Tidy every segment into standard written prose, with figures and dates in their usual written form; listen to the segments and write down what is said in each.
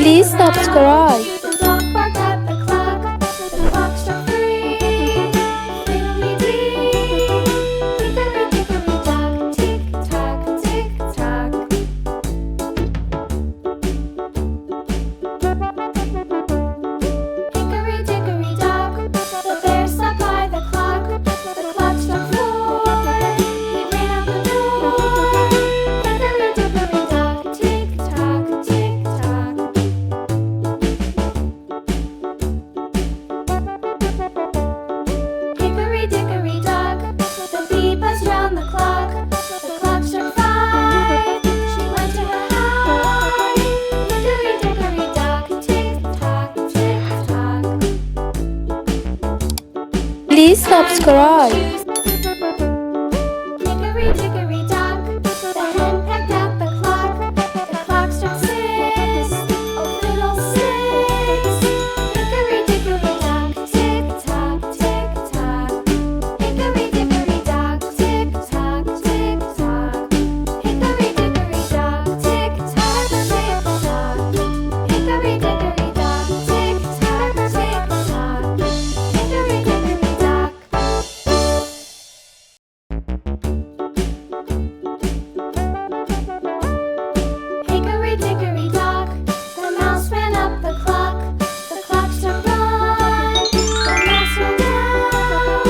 Please subscribe. The dog barked at the clock. The clock struck 3. Fiddly-dee. Hickory-dickory-dock. Tick-tock, tick-tock. Hickory-dickory-dock. The bear sat by the clock. The clock struck 4. He ran out the door. Hickory-dickory-dock. Tick-tock, tick-tock. Hickory-dickory-dock. The bee buzzed round the clock. The clock struck 5. She went to her hive. Hickory-dickory-dock. Tick-tock, tick-tock. Please subscribe. Hickory-dickory-dock. The hen pecked at the clock. The clock struck 6. Oh, fiddle 6. Hickory-dickory-dock. Tick-tock, tick-tock. Hickory-dickory-dock. Tick-tock, tick-tock. Hickory-dickory-dock. Tick-tock, tick-tock. Hickory-dickory-dock. Tick-tock, tick-tock. Hickory-dickory-dock. Hickory-dickory-dock. The mouse ran up the clock. The clock struck 1. The mouse ran down.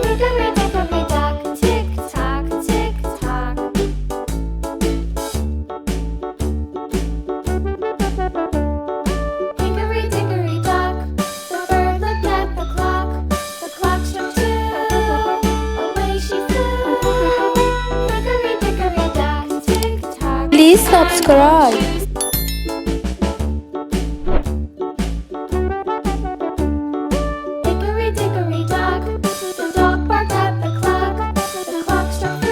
Hickory-dickory-dock. Tick-tock, tick-tock. Hickory-dickory-dock. The bird looked at the clock. The clock struck 2. Away she flew. Hickory-dickory-dock. Tick-tock. Please subscribe. Hickory-dickory-dock. The dog barked at the clock. The clock struck 3.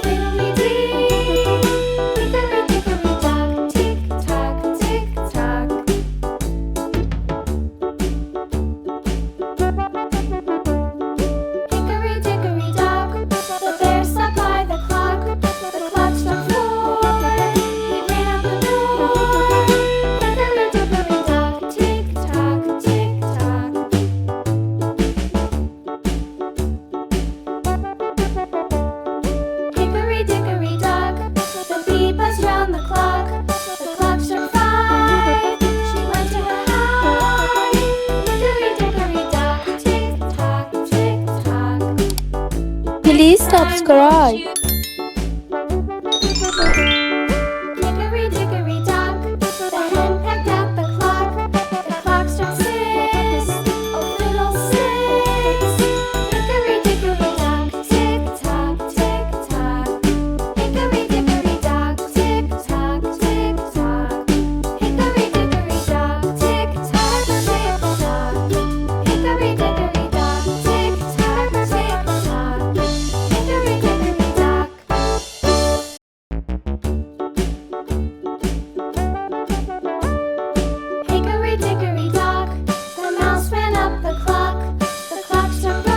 Fiddly-dee. Hickory-dickory-dock. Tick-tock, tick-tock. Hickory-dickory-dock. The bear sat by the clock. The clock struck 4. He ran out the door. Hickory-dickory-dock. Tick-tock, tick-tock. Hickory-dickory-dock. The bee buzzed round the clock. The clock struck 5. She went to her hive. Hickory-dickory-dock. Tick-tock, tick-tock. Please subscribe. Hickory-dickory-dock. The hen pecked at the clock. The clock struck 6. Oh, fiddle 6. Hickory-dickory-dock. Tick-tock, tick-tock. Hickory-dickory-dock. Tick-tock, tick-tock. Hickory-dickory-dock. Tick-tock, tick-tock. Hickory-dickory-dock. Tick-tock, tick-tock. Hickory-dickory-dock. Hickory-dickory-dock. The mouse ran up the clock. The clock struck 1.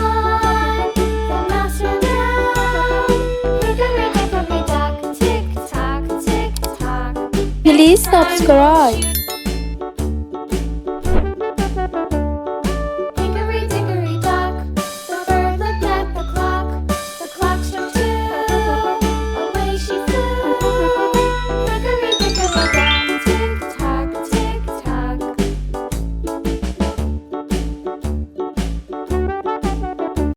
The mouse ran down. Hickory-dickory-dock. Tick-tock, tick-tock. Please subscribe.